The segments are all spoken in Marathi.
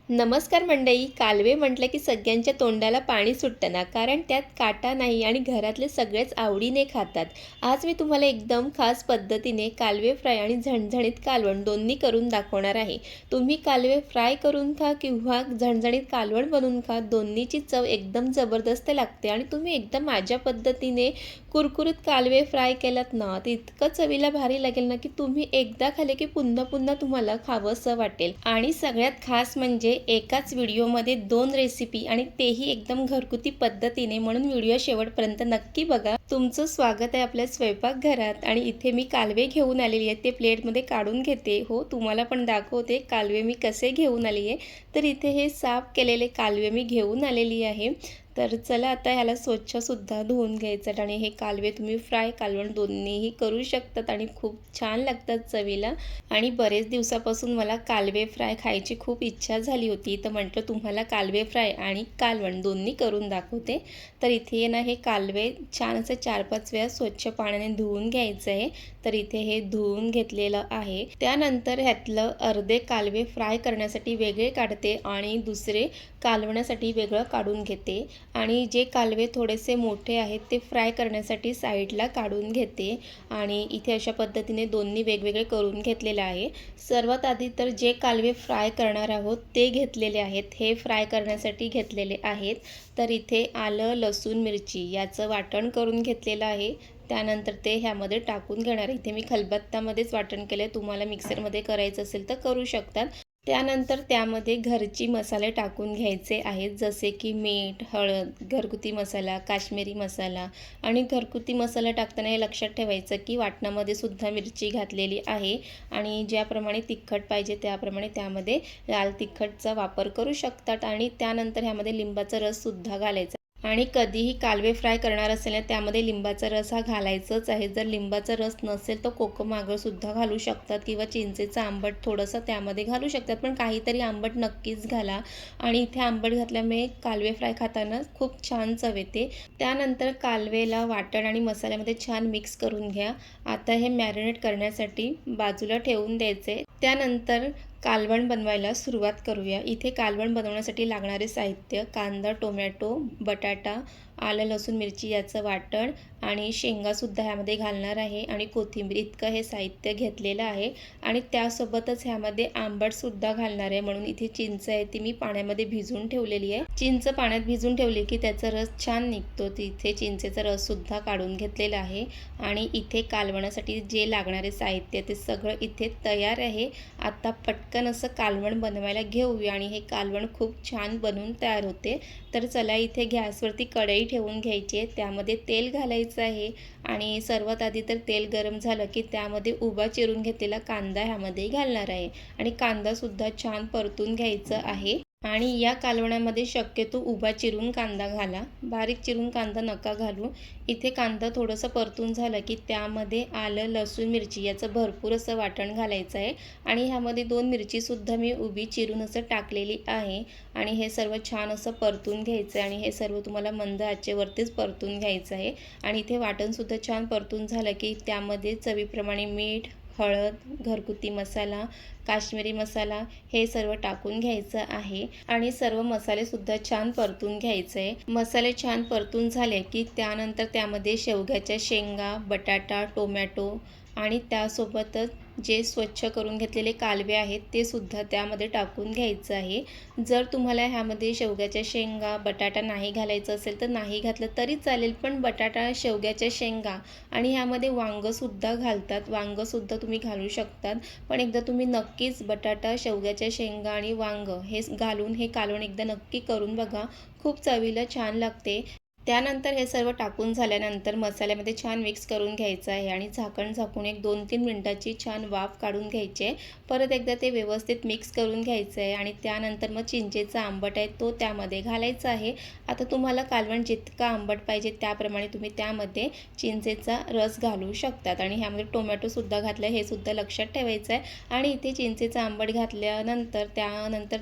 नमस्कार मंडळी. कालवे म्हटलं की सगळ्यांच्या तोंडाला पाणी सुटतं ना, कारण त्यात काटा नाही आणि घरातले सगळेच आवडीने खातात. आज मी तुम्हाला एकदम खास पद्धतीने कालवे फ्राय आणि झणझणीत कालवण दोन्ही करून दाखवणार आहे. तुम्ही कालवे फ्राय करून खा किंवा झणझणीत कालवण बनवून खा, दोन्हीची चव एकदम जबरदस्त लागते आणि तुम्ही एकदम माझ्या पद्धतीने कुरकुरीत कालवे फ्राय केलात ना, ते इतकं चवीला भारी लागेल ना, की तुम्ही एकदा खाल्ले की पुन्हा पुन्हा तुम्हाला खावंसं वाटेल. आणि सगळ्यात खास म्हणजे एकाच व्हिडिओमध्ये 2 रेसिपी आणि तेही एकदम घरगुती पद्धतीने, म्हणून व्हिडिओ शेवटपर्यंत नक्की बघा. तुमचं स्वागत आहे आपल्या स्वयंपाकघरात. आणि इथे मी कालवे घेऊन आलेली आहे, ते प्लेटमध्ये काढून घेते. हो, तुम्हाला पण दाखवते कालवे मी कसे घेऊन आली आहे. तर इथे हे साफ केलेले कालवे मी घेऊन आलेली आहे. तर चला आता ह्याला स्वच्छसुद्धा धुवून घ्यायचं आणि हे कालवे तुम्ही फ्राय कालवण दोन्हीही करू शकतात आणि खूप छान लागतात चवीला. आणि बरेच दिवसापासून मला कालवे फ्राय खायची खूप इच्छा झाली होती, तर म्हटलं तुम्हाला कालवे फ्राय आणि कालवण दोन्ही करून दाखवते. तर इथे ना हे कालवे छान असं 4-5 वेळा स्वच्छ पाण्याने धुवून घ्यायचं आहे. तर इथे हे धुवून घेतलेलं आहे. त्यानंतर ह्यातलं अर्धे कालवे फ्राय करण्यासाठी वेगळे काढते आणि दुसरे कालवण्यासाठी वेगळं काढून घेते. आणि जे कालवे थोडेसे मोठे आहेत ते फ्राय करण्यासाठी साईडला काढून घेते. आणि इथे अशा पद्धतीने दोन्ही वेगवेगळे करून घेतलेले आहे. सर्वात आधी तर जे कालवे फ्राय करणार आहोत ते घेतलेले आहेत, हे फ्राय करण्यासाठी घेतलेले आहेत. तर इथे आलं, लसूण, मिरची याचं वाटण करून घेतलेलं आहे. त्यानंतर ते ह्यामध्ये टाकून घेणार. इथे मी खलबत्त्यामध्येच वाटण केलं आहे, तुम्हाला मिक्सरमध्ये करायचं असेल तर करू शकतात. त्यानंतर त्यामध्ये घरची मसाले टाकून घ्यायचे आहेत, जसे की मीठ, हळद, घरगुती मसाला, काश्मीरी मसाला. आणि घरगुती मसाला टाकताना हे लक्षात ठेवायचं की वाटणामध्ये सुद्धा मिरची घातलेली आहे आणि ज्याप्रमाणे तिखट पाहिजे त्याप्रमाणे त्यामध्ये लाल तिखटचा वापर करू शकतात. आणि त्यानंतर ह्यामध्ये लिंबाचा रससुद्धा घालायचा. आणि कधीही कालवे फ्राय करणार असेल ना, त्यामध्ये लिंबाचा रस हा घालायचाच आहे. जर लिंबाचा रस नसेल तर कोकम आगळसुद्धा घालू शकतात किंवा चिंचेचं आंबट थोडंसं त्यामध्ये घालू शकतात, पण काहीतरी आंबट नक्कीच घाला. आणि इथे आंबट घातल्यामुळे कालवे फ्राय खाताना खूप छान चव येते. त्यानंतर कालवेला वाटण आणि मसाल्यामध्ये छान मिक्स करून घ्या. आता हे मॅरिनेट करण्यासाठी बाजूला ठेवून द्यायचे. त्यानंतर कालवण बनवायला सुरुवात करूया. इथे कालवण बनवण्यासाठी लागणारे साहित्य: कांदा, टोमॅटो, बटाटा, आलं, लसूण, मिरची याचं वाटण आणि शेंगासुद्धा ह्यामध्ये घालणार आहे आणि कोथिंबीर, इतकं हे साहित्य घेतलेलं आहे. आणि त्यासोबतच ह्यामध्ये आंबटसुद्धा घालणार आहे, म्हणून इथे चिंच आहे ती मी पाण्यामध्ये भिजवून ठेवलेली आहे. चिंच पाण्यात भिजून ठेवली की त्याचा रस छान निघतो. तिथे चिंचेचा रससुद्धा काढून घेतलेला आहे. आणि इथे कालवणासाठी जे लागणारे साहित्य ते सगळं इथे तयार आहे. आता पटकन असं कालवण बनवायला घेऊया आणि हे कालवण खूप छान बनवून तयार होते. तर चला, इथे गॅसवरती कढई ठेवून घ्यायची आहे, त्यामध्ये तेल घालायचं आहे. आणि सर्वात आधी तर तेल गरम झालं की त्यामध्ये उभा चिरून घेतलेला कांदा ह्यामध्ये घालणार आहे आणि कांदासुद्धा छान परतून घ्यायचं आहे. आणि या कालवणामध्ये शक्यतो उभा चिरून कांदा घाला, बारीक चिरून कांदा नका घालू. इथे कांदा थोडंसं परतून झालं की त्यामध्ये आलं, लसूण, मिरची याचं भरपूर असं वाटण घालायचं आहे. आणि ह्यामध्ये 2 मिरचीसुद्धा मी उभी चिरून असं टाकलेली आहे. आणि हे सर्व छान असं परतून घ्यायचं आहे आणि हे सर्व तुम्हाला मंद आचेवरतीच परतून घ्यायचं आहे. आणि इथे वाटणसुद्धा छान परतून झालं की त्यामध्ये चवीप्रमाणे मीठ, हळद, घरगुती मसाला, काश्मीरी मसाला हे सर्व टाकून घ्यायचं आहे. आणि सर्व मसालेसुद्धा छान परतून घ्यायचे आहे. मसाले छान परतून झाले की त्यानंतर त्यामध्ये शेवग्याच्या शेंगा, बटाटा, टोमॅटो आणि त्यासोबतच जे स्वच्छ करून घेतलेले कालवे आहेत ते सुद्धा त्यामध्ये टाकून घ्यायचं आहे. जर तुम्हाला ह्यामध्ये शेवग्याच्या शेंगा, बटाटा नाही घालायचं असेल तर नाही घातलं तरी चालेल, पण बटाटा, शेवग्याच्या शेंगा आणि ह्यामध्ये वांगंसुद्धा घालतात, वांगंसुद्धा तुम्ही घालू शकतात. पण एकदा तुम्ही नक्कीच बटाटा, शेवग्याच्या शेंगा आणि वांगं हे घालून हे कालवण एकदा नक्की करून बघा, खूप चवीला छान लागते. त्यानंतर हे सर्व टाकून झाल्यानंतर मसाल्यामध्ये छान मिक्स करून घ्यायचं आहे आणि झाकण झाकून एक 2-3 मिनिटाची छान वाफ काढून घ्यायची आहे. परत एकदा ते व्यवस्थित मिक्स करून घ्यायचं आहे. आणि त्यानंतर मग चिंचेचा आंबट आहे तो त्यामध्ये घालायचा आहे. आता तुम्हाला कालवण जितका आंबट पाहिजे त्याप्रमाणे तुम्ही त्यामध्ये चिंचेचा रस घालू शकतात. आणि ह्यामध्ये टोमॅटोसुद्धा घातलं हे सुद्धा लक्षात ठेवायचं आहे. आणि इथे चिंचेचा आंबट घातल्यानंतर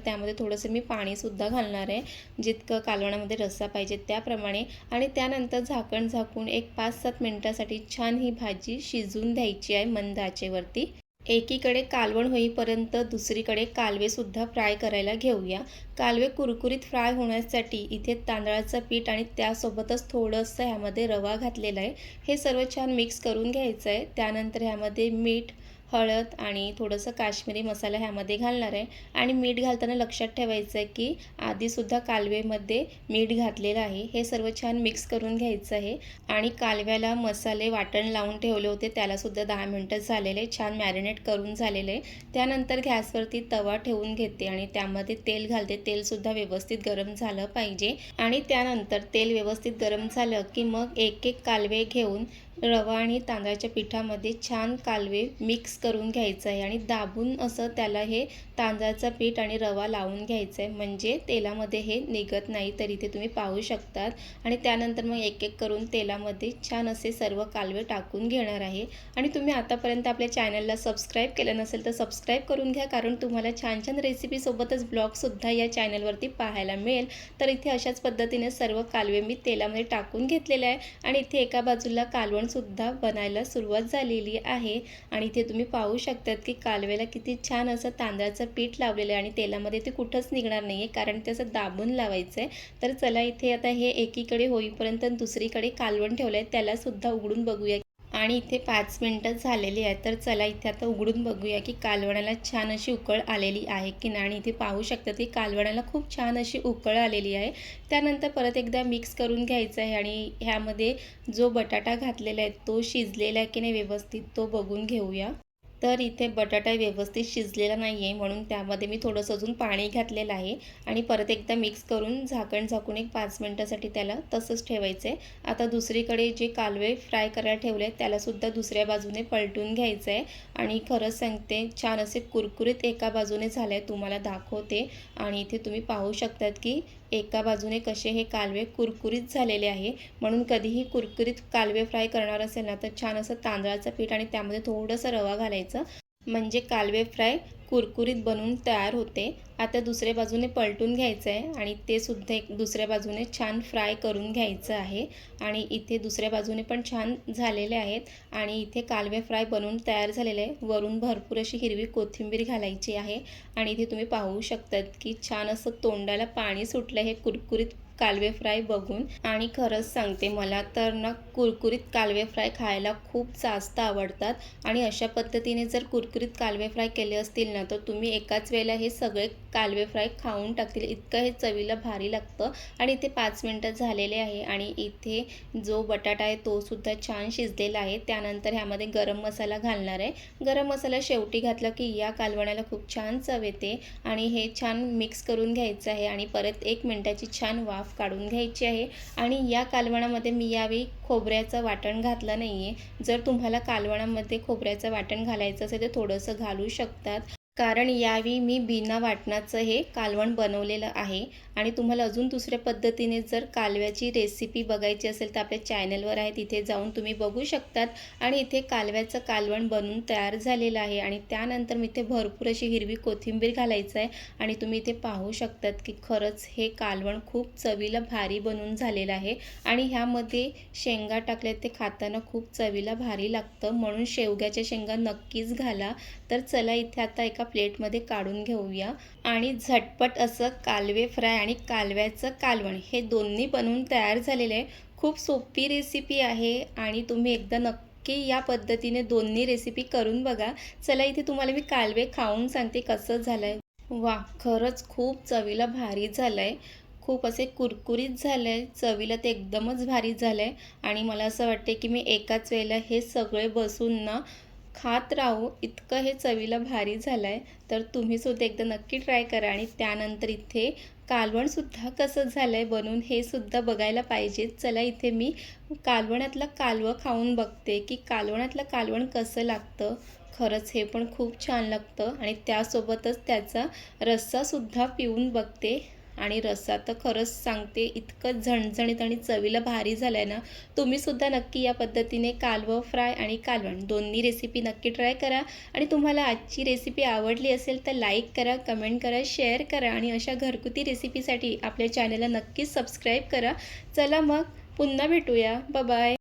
त्यामध्ये थोडंसं मी पाणीसुद्धा घालणार आहे, जितकं कालवणामध्ये रस्सा पाहिजे त्याप्रमाणे. आणि त्यानंतर झाकण झाकून एक 5-7 मिनिटासाठी छान ही भाजी शिजवून द्यायची आहे मंद आचेवरती. एकीकडे कालवण होईपर्यंत दुसरीकडे कालवेसुद्धा फ्राय करायला घेऊया. कालवे कुरकुरीत फ्राय होण्यासाठी इथे तांदळाचं पीठ आणि त्यासोबतच थोडंसं ह्यामध्ये रवा घातलेला आहे. हे सर्व छान मिक्स करून घ्यायचं आहे. त्यानंतर ह्यामध्ये मीठ, हळद आणि थोडंसं काश्मीरी मसाला ह्यामध्ये घालणार आहे. आणि मीठ घालताना लक्षात ठेवायचं आहे की आधीसुद्धा कालवेमध्ये मीठ घातलेलं आहे. हे सर्व छान मिक्स करून घ्यायचं आहे. आणि कालव्याला मसाले वाटण लावून ठेवले होते, त्यालासुद्धा 10 मिनटं झालेले, छान मॅरिनेट करून झालेले. त्यानंतर गॅसवरती तवा ठेवून घेते आणि त्यामध्ये तेल घालते. तेलसुद्धा व्यवस्थित गरम झालं पाहिजे. आणि त्यानंतर तेल व्यवस्थित गरम झालं की मग एक एक कालवे घेऊन रवा आणि तांदळाच्या पिठामध्ये छान कालवे मिक्स करून घ्यायचं आहे आणि दाबून असं त्याला हे तांदळाचं पीठ आणि रवा लावून घ्यायचं आहे, म्हणजे तेलामध्ये हे निघत नाही. तर इथे तुम्ही पाहू शकतात. आणि त्यानंतर मग एक एक करून तेलामध्ये छान असे सर्व कालवे टाकून घेणार आहे. आणि तुम्ही आतापर्यंत आपल्या चॅनलला सबस्क्राईब केलं नसेल तर सबस्क्राईब करून घ्या, कारण तुम्हाला छान छान रेसिपीसोबतच ब्लॉगसुद्धा या चॅनलवरती पाहायला मिळेल. तर इथे अशाच पद्धतीने सर्व कालवे मी तेलामध्ये टाकून घेतलेले आहे आणि इथे एका बाजूला कालवणसुद्धा बनायला सुरुवात झालेली आहे. आणि इथे तुम्ही पाहू शकतात की कालव्याला किती छान असं तांदळाचं पीठ लावलेलं आहे आणि तेलामध्ये ते कुठंच निघणार नाही आहे, कारण ते असं दाबून लावायचं आहे. तर चला इथे आता हे एकीकडे होईपर्यंत दुसरीकडे कालवण ठेवलं आहे, त्यालासुद्धा उघडून बघूया. आणि इथे 5 मिनटं झालेली आहे. तर चला इथे आता उघडून बघूया की कालवणाला छान अशी उकळ आलेली आहे की नाही. आणि इथे पाहू शकतात की कालवणाला खूप छान अशी उकळ आलेली आहे. त्यानंतर परत एकदा मिक्स करून घ्यायचं आहे आणि ह्यामध्ये जो बटाटा घातलेला आहे तो शिजलेला आहे की नाही व्यवस्थित तो बघून घेऊया. तर इथे बटाटा व्यवस्थित शिजलेला नाही आहे, म्हणून त्यामध्ये मी थोडंसं अजून पाणी घातलेलं आहे आणि परत एकदा मिक्स करून झाकण झाकून एक 5 मिनटासाठी त्याला तसंच ठेवायचं आहे. आता दुसरीकडे जे कालवे फ्राय करायला ठेवले आहेत त्यालासुद्धा दुसऱ्या बाजूने पलटून घ्यायचं आहे. आणि खरंच सांगते, छान असे कुरकुरीत एका बाजूने झाले आहे, तुम्हाला दाखवते. आणि इथे तुम्ही पाहू शकतात की एका बाजूने कसे हे कालवे कुरकुरीत झालेले आहे. म्हणून कधीही कुरकुरीत कालवे फ्राय करणार असेल ना तर छान असं तांदळाचं पीठ आणि त्यामध्ये थोडंसं रवा घालायचं, म्हणजे कालवे फ्राय कुरकुरीत बनवून तयार होते. आता दुसऱ्या बाजूने पलटून घ्यायचं आहे आणि ते सुद्धा एक दुसऱ्या बाजूने छान फ्राय करून घ्यायचं आहे. आणि इथे दुसऱ्या बाजूने पण छान झालेले आहेत आणि इथे कालवे फ्राय बनवून तयार झालेले आहे. वरून भरपूर अशी हिरवी कोथिंबीर घालायची आहे. आणि इथे तुम्ही पाहू शकतात की छान असं तोंडाला पाणी सुटलं हे कुरकुरीत कालवे फ्राय बघून. आणि खरंच सांगते, मला तर ना कुरकुरीत कालवे फ्राय खायला खूप जास्त आवडतात. आणि अशा पद्धतीने जर कुरकुरीत कालवे फ्राय केले असतील ना तर तुम्ही एकाच वेळेला हे सगळे कालवे फ्राय खाऊन टाकतील, इतकं हे चवीला भारी लागतं. आणि इथे 5 मिनटं झालेले आहे आणि इथे जो बटाटा आहे तो सुद्धा छान शिजलेला आहे. त्यानंतर ह्यामध्ये गरम मसाला घालणार आहे. गरम मसाला शेवटी घातला की या कालवणाला खूप छान चव येते. आणि हे छान मिक्स करून घ्यायचं आहे आणि परत 1 मिनटाची छान वाफ काढून घ्यायची आहे. आणि या कालवणामध्ये मी यावेळी खोबऱ्याचं वाटण घातलं नाही आहे. जर तुम्हाला कालवणामध्ये खोबऱ्याचं वाटण घालायचं असेल तर थोडंसं घालू शकतात, कारण यावेळी मी बिना वाटणाचं हे कालवण बनवलेलं आहे. आणि तुम्हाला अजून दुसऱ्या पद्धतीने जर कालव्याची रेसिपी बघायची असेल तर आपल्या चॅनलवर आहे, तिथे जाऊन तुम्ही बघू शकतात. आणि इथे कालव्याचं कालवण बनवून तयार झालेलं आहे. आणि त्यानंतर मी इथे भरपूर अशी हिरवी कोथिंबीर घालायचं आहे. आणि तुम्ही इथे पाहू शकतात की खरंच हे कालवण खूप चवीला भारी बनवून झालेलं आहे. आणि ह्यामध्ये शेंगा टाकले, ते खाताना खूप चवीला भारी लागतं, म्हणून शेवग्याच्या शेंगा नक्कीच घाला. तर चला इथे आता एका प्लेटमध्ये काढून घेऊया. आणि झटपट असं कालवे फ्राय आणि कालव्याचं कालवण हे दोन्ही बनवून तयार झालेले आहे. खूप सोपी रेसिपी आहे आणि तुम्ही एकदा नक्की या पद्धतीने दोन्ही रेसिपी करून बघा. चला इथे तुम्हाला मी कालवे खाऊन सांगते कसं झालं आहे. वाह! खरंच खूप चवीला भारी झालं आहे. खूप असे कुरकुरीत झालं आहे, चवीला ते एकदमच भारी झालं आहे. आणि मला असं वाटते की मी एकाच वेळेला हे सगळे बसून ना खात राहू, इतकं हे चवीला भारी झालं आहे. तर तुम्हीसुद्धा एकदा नक्की ट्राय करा. आणि त्यानंतर इथे कालवणसुद्धा कसं झालं आहे बनवून हे सुद्धा बघायला पाहिजे. चला इथे मी कालवणातलं कालवं खाऊन बघते की कालवणातलं कालवण कसं लागतं. खरंच हे पण खूप छान लागतं. आणि त्यासोबतच त्याचा रस्सासुद्धा पिऊन बघते. आणि रस्सा तर खरंच सांगते, इतकं झणझणीत आणि चवीला भारी झालं आहे ना. तुम्हीसुद्धा नक्की या पद्धतीने कालवं फ्राय आणि कालवण दोन्ही रेसिपी नक्की ट्राय करा. आणि तुम्हाला आजची रेसिपी आवडली असेल तर लाईक करा, कमेंट करा, शेअर करा. आणि अशा घरगुती रेसिपीसाठी आपल्या चॅनलला नक्कीच सबस्क्राईब करा. चला मग पुन्हा भेटूया. बाय.